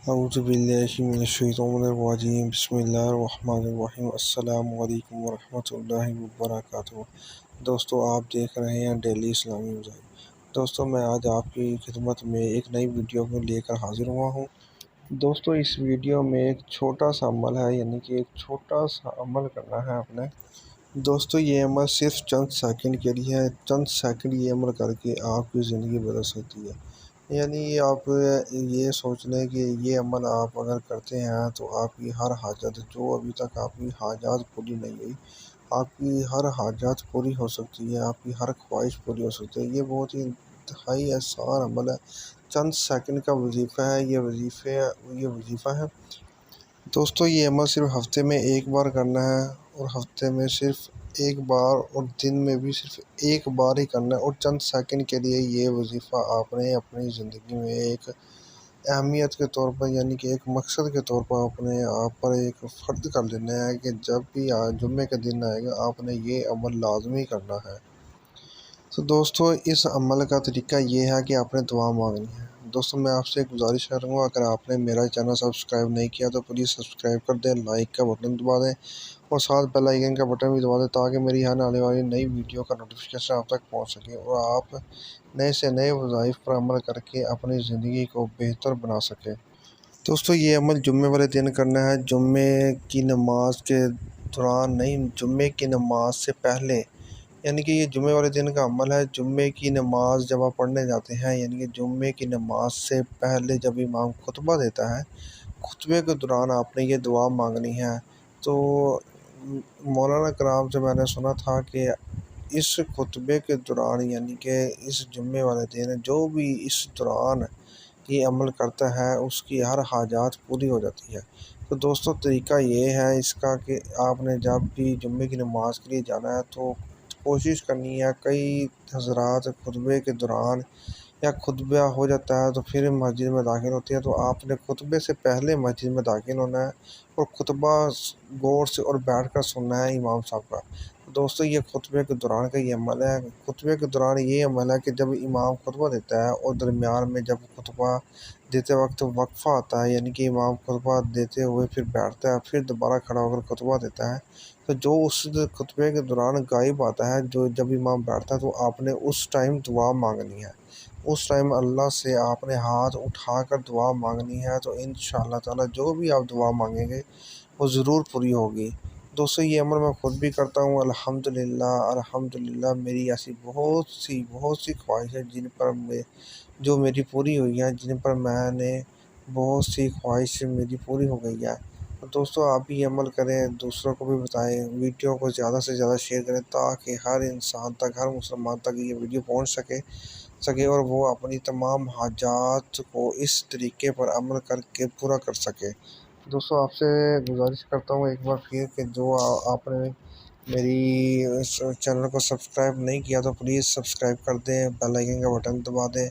اعوذ باللہ من الشیطان الرجیم بسم اللہ الرحمن الرحیم السلام علیکم ورحمۃ اللہ وبرکاتہ۔ دوستو، آپ دیکھ رہے ہیں ڈیلی اسلامی مذاہب۔ دوستو، میں آج آپ کی خدمت میں ایک نئی ویڈیو کو لے کر حاضر ہوا ہوں۔ دوستو، اس ویڈیو میں ایک چھوٹا سا عمل ہے، یعنی کہ ایک چھوٹا سا عمل کرنا ہے آپ نے۔ دوستو، یہ عمل صرف چند سیکنڈ کے لیے ہے۔ چند سیکنڈ یہ عمل کر کے آپ کی زندگی بدل سکتی ہے۔ یعنی آپ یہ سوچ لیں کہ یہ عمل آپ اگر کرتے ہیں تو آپ کی ہر حاجت، جو ابھی تک آپ کی حاجات پوری نہیں ہوئی، آپ کی ہر حاجات پوری ہو سکتی ہے، آپ کی ہر خواہش پوری ہو سکتی ہے۔ یہ بہت ہی انتہائی آسان عمل ہے، چند سیکنڈ کا وظیفہ ہے۔ یہ وظیفہ ہے دوستو، یہ عمل صرف ہفتے میں ایک بار کرنا ہے، اور ہفتے میں صرف ایک بار، اور دن میں بھی صرف ایک بار ہی کرنا ہے، اور چند سیکنڈ کے لیے یہ وظیفہ آپ نے اپنی زندگی میں ایک اہمیت کے طور پر، یعنی کہ ایک مقصد کے طور پر اپنے آپ پر ایک فرض کر لینا ہے کہ جب بھی جمعے کا دن آئے گا آپ نے یہ عمل لازمی کرنا ہے۔ تو دوستو، اس عمل کا طریقہ یہ ہے کہ آپ نے دعا مانگنی ہے۔ دوستو، میں آپ سے گزارش کروں گا، اگر آپ نے میرا چینل سبسکرائب نہیں کیا تو پلیز سبسکرائب کر دیں، لائک کا بٹن دبا دیں، اور ساتھ بیل آئیکن کا بٹن بھی دبا دیں، تاکہ میری آنے والی نئی ویڈیو کا نوٹیفیکیشن آپ تک پہنچ سکے، اور آپ نئے سے نئے وظائف پر عمل کر کے اپنی زندگی کو بہتر بنا سکیں۔ دوستو، یہ عمل جمعے والے دن کرنا ہے، جمعے کی نماز کے دوران نہیں، جمعے کی نماز سے پہلے۔ یعنی کہ یہ جمعے والے دن کا عمل ہے۔ جمعے کی نماز جب آپ پڑھنے جاتے ہیں، یعنی کہ جمعے کی نماز سے پہلے جب امام خطبہ دیتا ہے، خطبے کے دوران آپ نے یہ دعا مانگنی ہے۔ تو مولانا کرام سے میں نے سنا تھا کہ اس خطبے کے دوران، یعنی کہ اس جمعے والے دن جو بھی اس دوران یہ عمل کرتا ہے اس کی ہر حاجات پوری ہو جاتی ہے۔ تو دوستو، طریقہ یہ ہے اس کا کہ آپ نے جب بھی جمعے کی نماز کے لیے جانا ہے تو کوشش کرنی ہے، کئی حضرات خطبے کے دوران یا خطبہ ہو جاتا ہے تو پھر مسجد میں داخل ہوتی ہے، تو آپ نے خطبے سے پہلے مسجد میں داخل ہونا ہے اور خطبہ غور سے اور بیٹھ کر سننا ہے امام صاحب کا۔ دوستو، یہ خطبے کے دوران کا یہ عمل ہے۔ خطبے کے دوران یہ عمل ہے کہ جب امام خطبہ دیتا ہے اور درمیان میں جب خطبہ دیتے وقت وقفہ آتا ہے، یعنی کہ امام خطبہ دیتے ہوئے پھر بیٹھتا ہے، پھر دوبارہ کھڑا ہو کر خطبہ دیتا ہے، تو جو اس خطبے کے دوران غائب آتا ہے، جو جب امام بیٹھتا ہے، تو آپ نے اس ٹائم دعا مانگنی ہے۔ اس ٹائم اللہ سے آپ نے ہاتھ اٹھا کر دعا مانگنی ہے، تو انشاءاللہ تعالی جو بھی آپ دعا مانگیں گے وہ ضرور پوری ہوگی۔ دوستو، یہ عمل میں خود بھی کرتا ہوں، الحمدللہ میری ایسی بہت سی خواہشیں جو میری پوری ہوئی ہیں، جن پر میں نے بہت سی خواہش میری پوری ہو گئی ہے۔ تو دوستو، آپ بھی یہ عمل کریں، دوسروں کو بھی بتائیں، ویڈیو کو زیادہ سے زیادہ شیئر کریں، تاکہ ہر انسان تک، ہر مسلمان تک یہ ویڈیو پہنچ سکے اور وہ اپنی تمام حاجات کو اس طریقے پر عمل کر کے پورا کر سکے۔ دوستو، آپ سے گزارش کرتا ہوں ایک بار پھر کہ جو آپ نے میری اس چینل کو سبسکرائب نہیں کیا تو پلیز سبسکرائب کر دیں، بیل آئیکن کا بٹن دبا دیں،